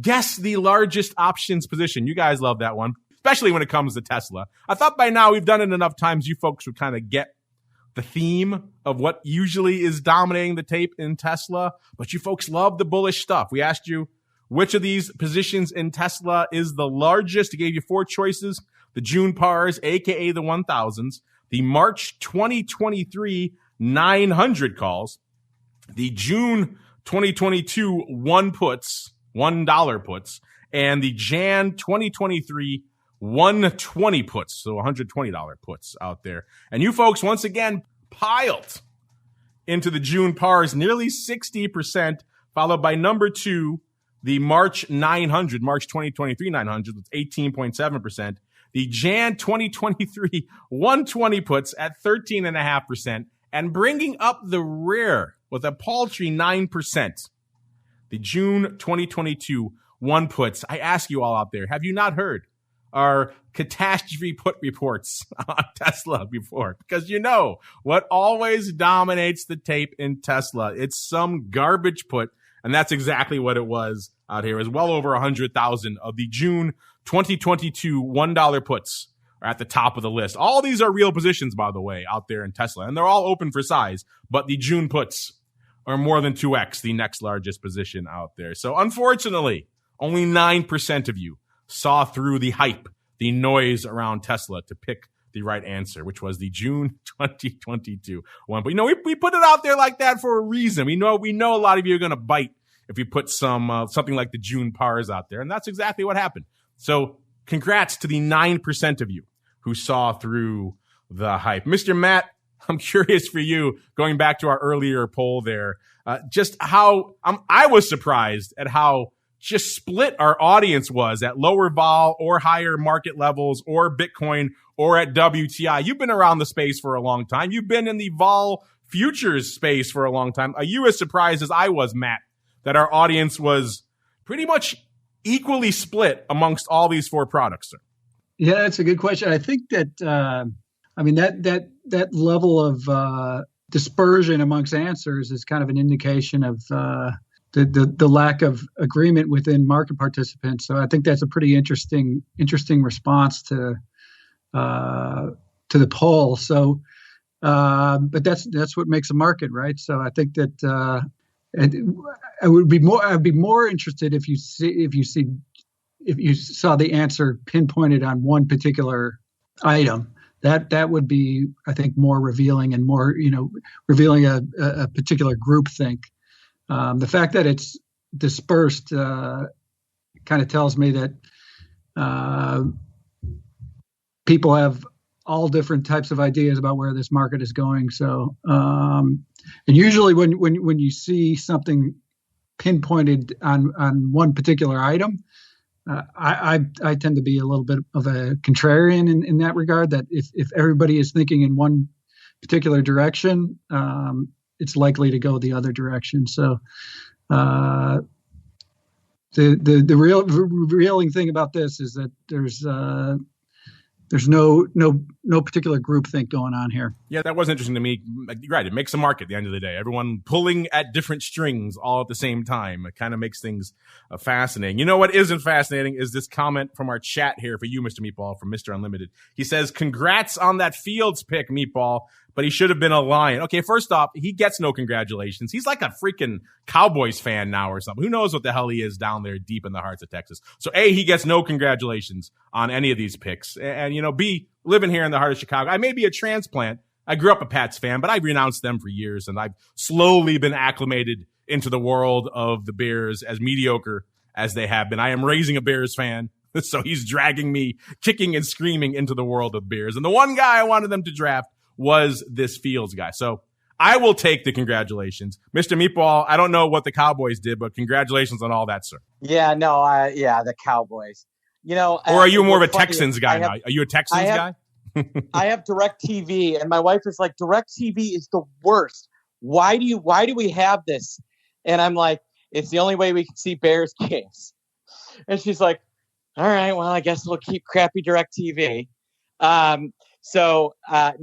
guess the largest options position. You guys love that one, especially when it comes to Tesla. I thought by now we've done it enough times you folks would kind of get the theme of what usually is dominating the tape in Tesla, but you folks love the bullish stuff. We asked you which of these positions in Tesla is the largest. We gave you 4 choices: the June pars, aka the 1000s, the March 2023 900 calls, the June 2022 1 puts, $1 puts, and the Jan 2023 120 puts, so $120 puts out there. And you folks, once again, piled into the June pars, nearly 60%, followed by number 2, the March 2023 900 with 18.7%. The Jan 2023 120 puts at 13.5%, and bringing up the rear with a paltry 9%. The June 2022 1 puts. I ask you all out there, have you not heard our catastrophe put reports on Tesla before? Because you know what always dominates the tape in Tesla. It's some garbage put, and that's exactly what it was out here. It was well over 100,000 of the June 2022 $1 puts are at the top of the list. All these are real positions, by the way, out there in Tesla, and they're all open for size, but the June puts are more than 2x the next largest position out there. So unfortunately, only 9% of you saw through the hype, the noise around Tesla to pick the right answer, which was the June 2022 one. But you know, we put it out there like that for a reason. We know a lot of you are going to bite if we put something like the June pars out there, and that's exactly what happened. So congrats to the 9% of you who saw through the hype. Mr. Matt, I'm curious for you, going back to our earlier poll there, just how I was surprised at how just split our audience was at lower vol or higher market levels or Bitcoin or at WTI. You've been around the space for a long time. You've been in the vol futures space for a long time. Are you as surprised as I was, Matt, that our audience was pretty much equally split amongst all these 4 products, sir? Yeah, that's a good question. I think that, that level of dispersion amongst answers is kind of an indication of the lack of agreement within market participants. So I think that's a pretty interesting response to the poll. So, but that's what makes a market, right? So I think that I'd be more interested if you saw the answer pinpointed on one particular item. That would be, I think, more revealing and more, revealing a particular groupthink. The fact that it's dispersed kind of tells me that people have all different types of ideas about where this market is going. So, and usually when you see something pinpointed on one particular item, I tend to be a little bit of a contrarian in that regard, that if everybody is thinking in one particular direction, it's likely to go the other direction. So the revealing thing about this is that there's no particular groupthink going on here. Yeah, that was interesting to me. Right, it makes a market at the end of the day. Everyone pulling at different strings all at the same time. It kind of makes things fascinating. You know what isn't fascinating is this comment from our chat here for you, Mr. Meatball, from Mr. Unlimited. He says, congrats on that Fields pick, Meatball, but he should have been a Lion. Okay, first off, he gets no congratulations. He's like a freaking Cowboys fan now or something. Who knows what the hell he is down there deep in the hearts of Texas. So A, he gets no congratulations on any of these picks. And B, living here in the heart of Chicago, I may be a transplant. I grew up a Pats fan, but I've renounced them for years, and I've slowly been acclimated into the world of the Bears, as mediocre as they have been. I am raising a Bears fan, so he's dragging me kicking and screaming into the world of Bears. And the one guy I wanted them to draft was this Fields guy. So I will take the congratulations. Mr. Meatball, I don't know what the Cowboys did, but congratulations on all that, sir. Yeah, no, the Cowboys. Or are you more of a Texans guy now? Are you a Texans guy? I have DirecTV, and my wife is like, DirecTV is the worst. Why do we have this? And I'm like, it's the only way we can see Bears games. And she's like, all right, well, I guess we'll keep crappy DirecTV. So I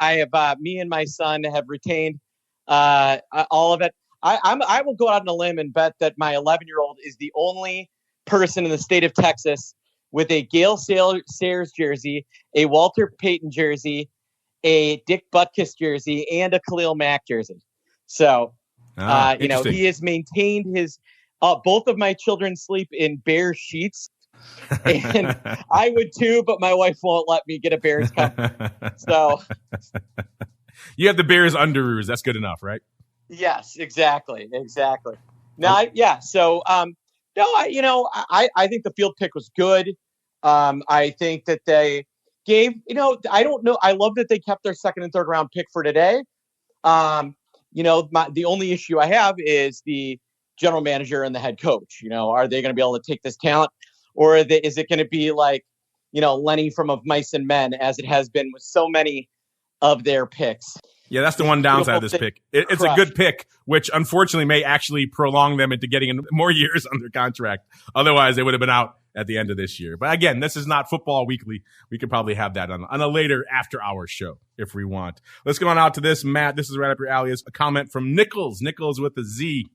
have me and my son have retained all of it. I will go out on a limb and bet that my 11-year-old is the only person in the state of Texas with a Gale Sayers jersey, a Walter Payton jersey, a Dick Butkus jersey, and a Khalil Mack jersey. So, he has maintained his. Both of my children sleep in bear sheets. And I would too, but my wife won't let me get a Bears cup. So you have the Bears underoos. That's good enough, right? Yes, exactly. Now, So No, I think the field pick was good. I think that they gave, I don't know. I love that they kept their second and third round pick for today. The only issue I have is the general manager and the head coach. Are they going to be able to take this talent, or is it going to be like, Lenny from Of Mice and Men, as it has been with so many of their picks? Yeah, that's the one downside of this pick. It's a good pick, which unfortunately may actually prolong them into getting more years under contract. Otherwise, they would have been out at the end of this year. But again, this is not Football Weekly. We could probably have that on a later after-hours show if we want. Let's go on out to this, Matt. This is right up your alley. It's a comment from Nichols with a Z.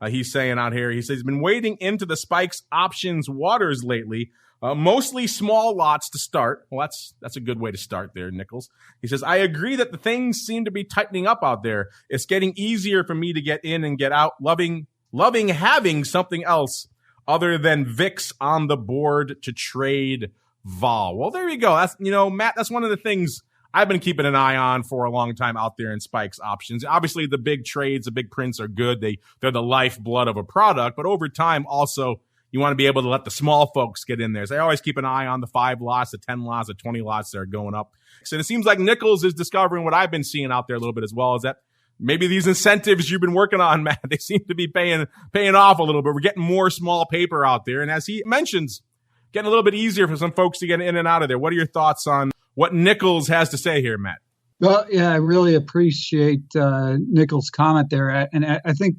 He's saying out here, he says he's been wading into the Spikes options waters lately. Mostly small lots to start. Well, that's a good way to start there, Nichols. He says, I agree that the things seem to be tightening up out there. It's getting easier for me to get in and get out, loving having something else other than VIX on the board to trade vol. Well, there you go. That's, Matt, that's one of the things I've been keeping an eye on for a long time out there in Spikes options. Obviously, the big trades, the big prints are good. They're the lifeblood of a product, but over time also, you want to be able to let the small folks get in there. So I always keep an eye on the 5 lots, the 10 lots, the 20 lots that are going up. So it seems like Nichols is discovering what I've been seeing out there a little bit as well, is that maybe these incentives you've been working on, Matt, they seem to be paying off a little bit. We're getting more small paper out there. And as he mentions, getting a little bit easier for some folks to get in and out of there. What are your thoughts on what Nichols has to say here, Matt? Well, yeah, I really appreciate Nichols' comment there. And I think,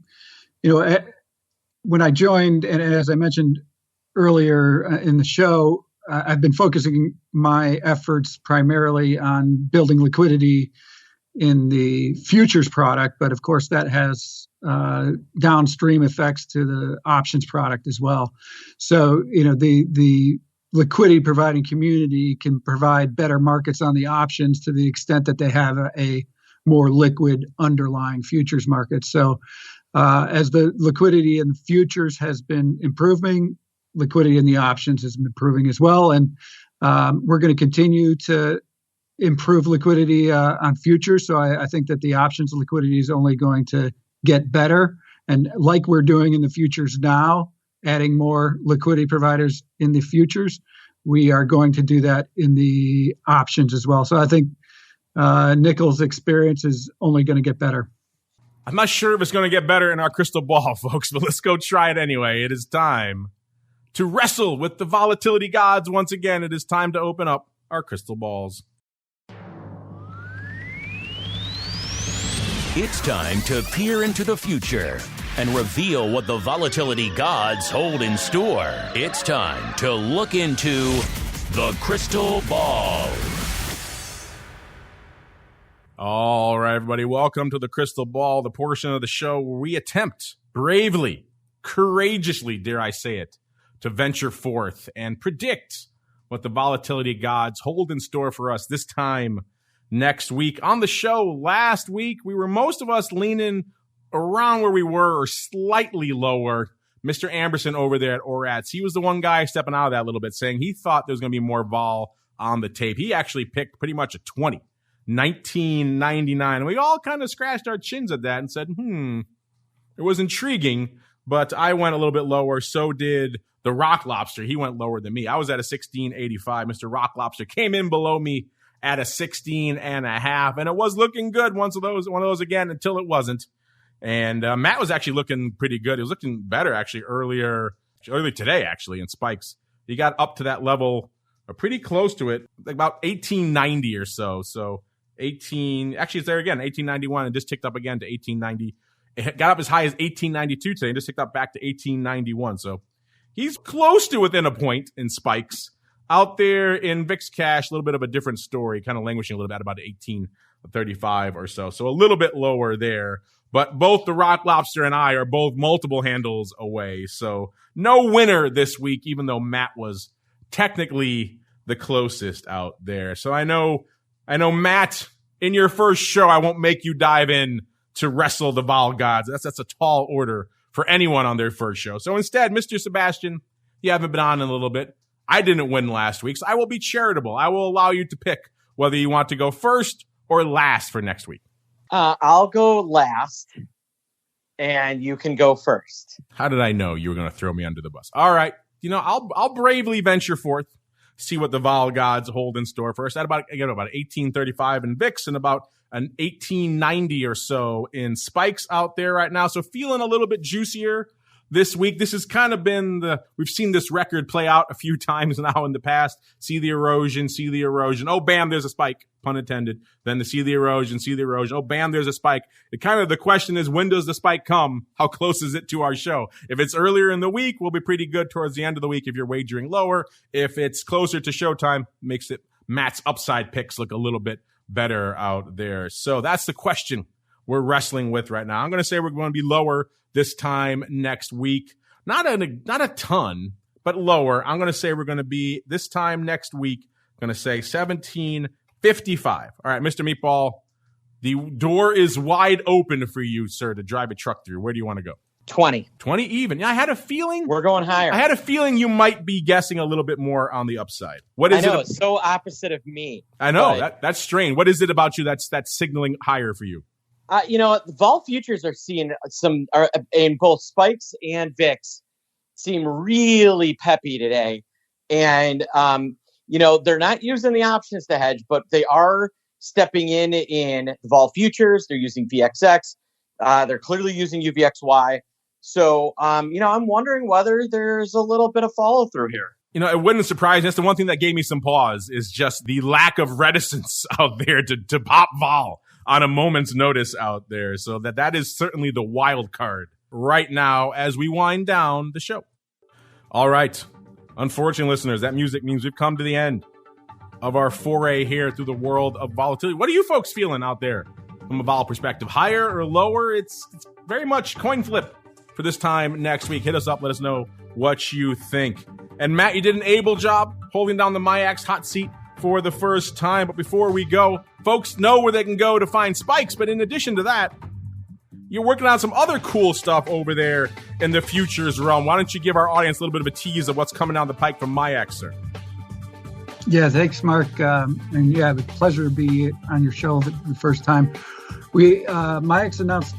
when I joined, and as I mentioned earlier in the show, I've been focusing my efforts primarily on building liquidity in the futures product, but of course that has downstream effects to the options product as well. So, the liquidity providing community can provide better markets on the options to the extent that they have a more liquid underlying futures market. So, as the liquidity in the futures has been improving, liquidity in the options has been improving as well. And we're going to continue to improve liquidity on futures. So I think that the options liquidity is only going to get better. And like we're doing in the futures now, adding more liquidity providers in the futures, we are going to do that in the options as well. So I think Nichols' experience is only going to get better. I'm not sure if it's going to get better in our crystal ball, folks, but let's go try it anyway. It is time to wrestle with the volatility gods once again. It is time to open up our crystal balls. It's time to peer into the future and reveal what the volatility gods hold in store. It's time to look into the crystal ball. All right, everybody, welcome to the Crystal Ball, the portion of the show where we attempt bravely, courageously, dare I say it, to venture forth and predict what the volatility gods hold in store for us this time next week. On the show last week, we were most of us leaning around where we were or slightly lower. Mr. Amberson over there at ORATS, he was the one guy stepping out of that a little bit, saying he thought there was going to be more vol on the tape. He actually picked pretty much a 20. 1999. And we all kind of scratched our chins at that and said, it was intriguing, but I went a little bit lower. So did the Rock Lobster. He went lower than me. I was at a 1685. Mr. Rock Lobster came in below me at a 16 and a half. And it was looking good one of those again until it wasn't. And Matt was actually looking pretty good. He was looking better actually earlier today, actually, in Spikes. He got up to that level, pretty close to it, like about 1890 or so. So it's there again, 1891, and just ticked up again to 1890. It got up as high as 1892 today and just ticked up back to 1891. So he's close to within a point in Spikes. Out there in VIX Cash, a little bit of a different story, kind of languishing a little bit about 1835 or so. So a little bit lower there. But both the Rock Lobster and I are both multiple handles away. So no winner this week, even though Matt was technically the closest out there. So I know, Matt, in your first show, I won't make you dive in to wrestle the vol gods. That's a tall order for anyone on their first show. So instead, Mr. Sebastian, you haven't been on in a little bit. I didn't win last week, so I will be charitable. I will allow you to pick whether you want to go first or last for next week. I'll go last. and you can go first. How did I know you were going to throw me under the bus? All right. I'll bravely venture forth, see what the vol gods hold in store for us. At about 1835 in VIX and about an 1890 or so in spikes out there right now. So feeling a little bit juicier this week. This has kind of been we've seen this record play out a few times now in the past. See the erosion. Oh, bam, there's a spike, pun intended. Then see the erosion. Oh, bam, there's a spike. The question is, when does the spike come? How close is it to our show? If it's earlier in the week, we'll be pretty good towards the end of the week if you're wagering lower. If it's closer to showtime, makes it Matt's upside picks look a little bit better out there. So that's the question we're wrestling with right now. I'm going to say we're going to be lower this time next week. Not a ton, but lower. I'm going to say we're going to be this time next week. I'm going to say 1755. All right, Mr. Meatball, the door is wide open for you, sir, to drive a truck through. Where do you want to go? 20. 20 even. Yeah, I had a feeling. We're going higher. I had a feeling you might be guessing a little bit more on the upside. What is it? I know, it's so opposite of me. I know. That's strange. What is it about you that's signaling higher for you? The vol futures are seeing in both spikes and VIX seem really peppy today. And, they're not using the options to hedge, but they are stepping in vol futures. They're using VXX. They're clearly using UVXY. So, I'm wondering whether there's a little bit of follow through here. It wouldn't surprise me. That's the one thing that gave me some pause is just the lack of reticence out there to pop vol on a moment's notice out there. So that is certainly the wild card right now as we wind down the show. All right. Unfortunately, listeners, that music means we've come to the end of our foray here through the world of volatility. What are you folks feeling out there from a vol perspective? Higher or lower? It's very much coin flip for this time next week. Hit us up. Let us know what you think. And Matt, you did an able job holding down the MIAX hot seat for the first time. But before we go, folks know where they can go to find spikes. But in addition to that, you're working on some other cool stuff over there in the futures realm. Why don't you give our audience a little bit of a tease of what's coming down the pike from MIAX, sir? Yeah, thanks, Mark. And yeah, it was a pleasure to be on your show the first time. MIAX announced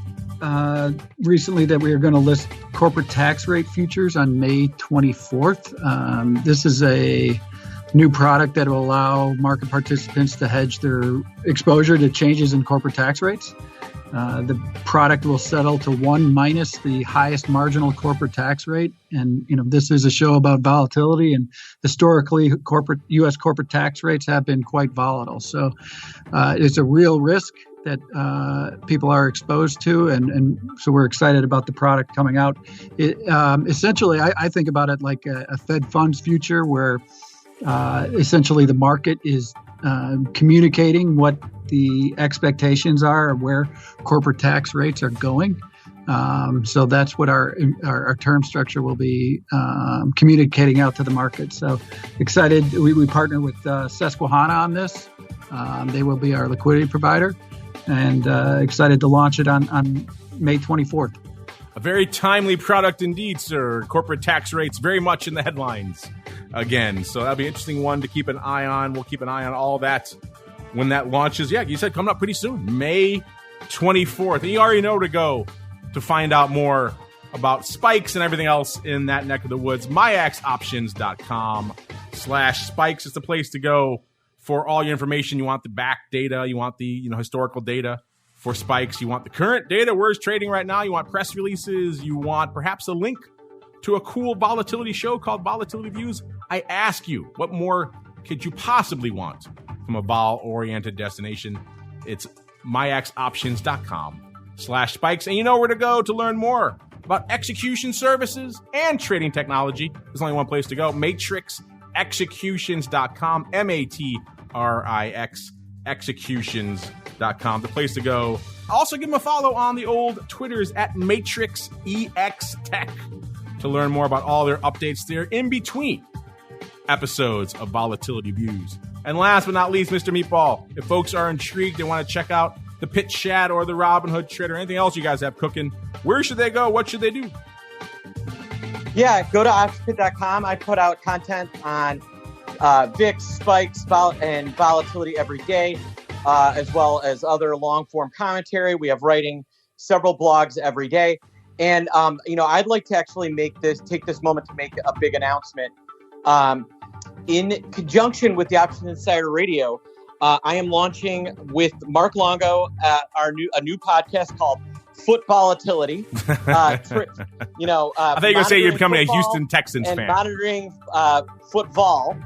recently that we are going to list corporate tax rate futures on May 24th. This is a new product that will allow market participants to hedge their exposure to changes in corporate tax rates. The product will settle to 1 minus the highest marginal corporate tax rate. And, this is a show about volatility, and historically U.S. corporate tax rates have been quite volatile. So it's a real risk that people are exposed to. And so we're excited about the product coming out. Essentially, I think about it like a Fed funds future where essentially the market is communicating what the expectations are of where corporate tax rates are going. So that's what our term structure will be communicating out to the market. So excited. We partner with Susquehanna on this. They will be our liquidity provider, and excited to launch it on May 24th. A very timely product indeed, sir. Corporate tax rates very much in the headlines again. So that'll be an interesting one to keep an eye on. We'll keep an eye on all that when that launches. Yeah, you said coming up pretty soon, May 24th. And you already know where to go to find out more about spikes and everything else in that neck of the woods. MIAXoptions.com/spikes is the place to go for all your information. You want the back data. You want the historical data for spikes. You want the current data, where it's trading right now. You want press releases. You want perhaps a link to a cool volatility show called Volatility Views. I ask you, what more could you possibly want from a vol-oriented destination? It's MIAXoptions.com/spikes. And you know where to go to learn more about execution services and trading technology. There's only one place to go, matrixexecutions.com, MATRIX executions.com, the place to go. Also give them a follow on the old Twitters at MatrixEXTech to learn more about all their updates there in between episodes of Volatility Views. And last but not least, Mr. Meatball, if folks are intrigued, they want to check out the Pit Chat or the Robinhood Trade or anything else you guys have cooking, where should they go? What should they do? Yeah, go to optionpit.com. I put out content on VIX, spikes, and volatility every day, as well as other long-form commentary. We have writing several blogs every day. And, I'd like to actually take this moment to make a big announcement. In conjunction with the Options Insider Radio, I am launching with Mark Longo a new podcast called Foot-Volatility. I thought you were going to say you're becoming a Houston Texans fan. Monitoring football.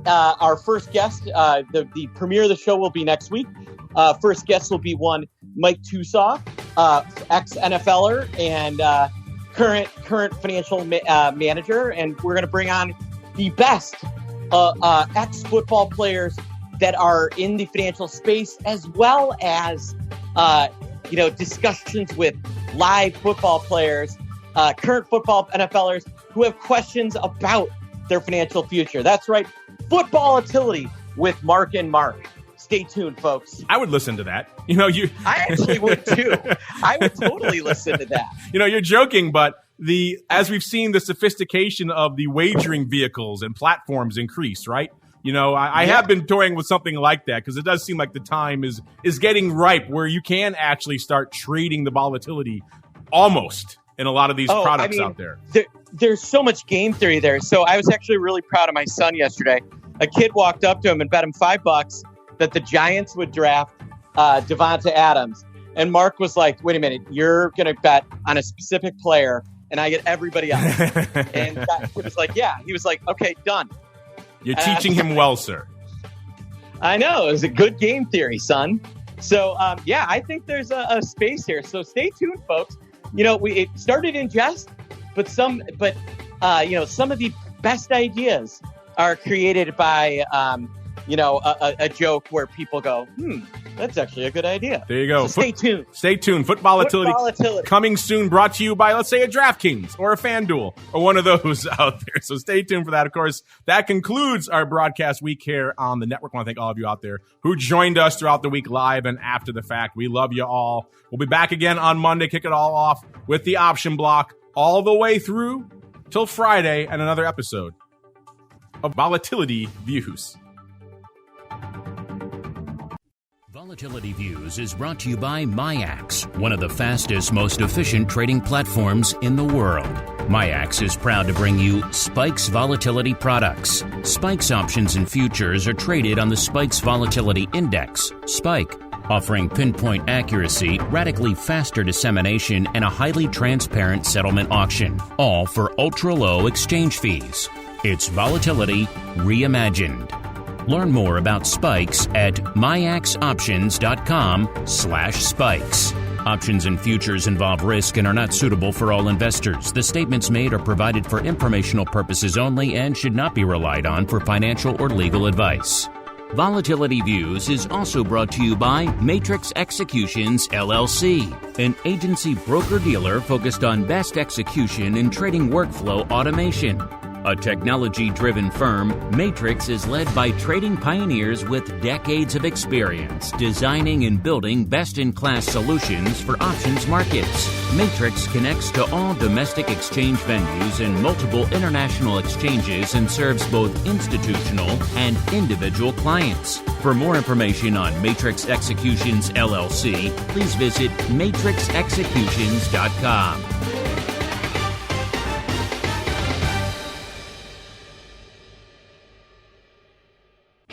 Our first guest, the premiere of the show will be next week. First guest will be one Mike Tusaw, ex-NFLer and current financial manager, and we're going to bring on the best ex-football players that are in the financial space, as well as discussions with live football players, current football NFLers who have questions about their financial future. That's right, Foot-Volatility with Mark and Mark. Stay tuned, folks. I would listen to that. I actually would too. I would totally listen to that. You're joking, but as we've seen the sophistication of the wagering vehicles and platforms increase, right? I have been toying with something like that because it does seem like the time is getting ripe where you can actually start trading the volatility almost in a lot of these products out there. There's so much game theory there. So I was actually really proud of my son yesterday. A kid walked up to him and bet him $5 that the Giants would draft Devonta Adams. And Mark was like, wait a minute, you're going to bet on a specific player and I get everybody else. And that kid was like, yeah. He was like, okay, done. You're teaching him well, sir. I know. It was a good game theory, son. So, I think there's a space here. So stay tuned, folks. It started in jest, but some of the best ideas are created by, a joke where people go, that's actually a good idea. There you go. So stay tuned. Stay tuned. Foot-Volatility coming soon, brought to you by, let's say, a DraftKings or a FanDuel or one of those out there. So stay tuned for that. Of course, that concludes our broadcast week here on the network. I want to thank all of you out there who joined us throughout the week live and after the fact. We love you all. We'll be back again on Monday, kick it all off with the option block all the way through till Friday and another episode of Volatility Views. Volatility Views is brought to you by MIAX, one of the fastest, most efficient trading platforms in the world. MIAX is proud to bring you Spikes Volatility products. Spikes options and futures are traded on the Spikes Volatility Index, SPIKE, offering pinpoint accuracy, radically faster dissemination, and a highly transparent settlement auction, all for ultra-low exchange fees. It's volatility reimagined. Learn more about Spikes at MIAXoptions.com/spikes. Options and futures involve risk and are not suitable for all investors. The statements made are provided for informational purposes only and should not be relied on for financial or legal advice. Volatility Views is also brought to you by Matrix Executions, LLC, an agency broker-dealer focused on best execution in trading workflow automation. A technology-driven firm, Matrix is led by trading pioneers with decades of experience designing and building best-in-class solutions for options markets. Matrix connects to all domestic exchange venues and multiple international exchanges and serves both institutional and individual clients. For more information on Matrix Executions, LLC, please visit matrixexecutions.com.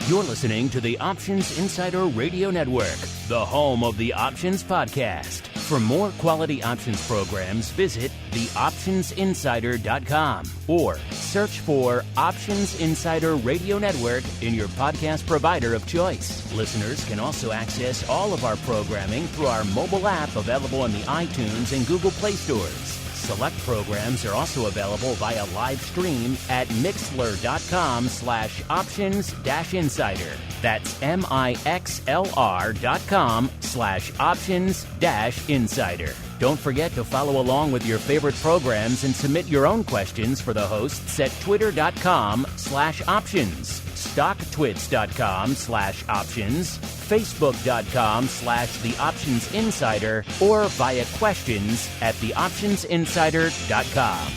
You're listening to the Options Insider Radio Network, the home of the Options Podcast. For more quality options programs, visit theoptionsinsider.com or search for Options Insider Radio Network in your podcast provider of choice. Listeners can also access all of our programming through our mobile app available in the iTunes and Google Play stores. Select programs are also available via live stream at mixlr.com/options-insider. That's mixlr.com/options-insider. Don't forget to follow along with your favorite programs and submit your own questions for the hosts at twitter.com/options, stocktwits.com/options, facebook.com/theoptionsinsider, or via questions at theoptionsinsider.com.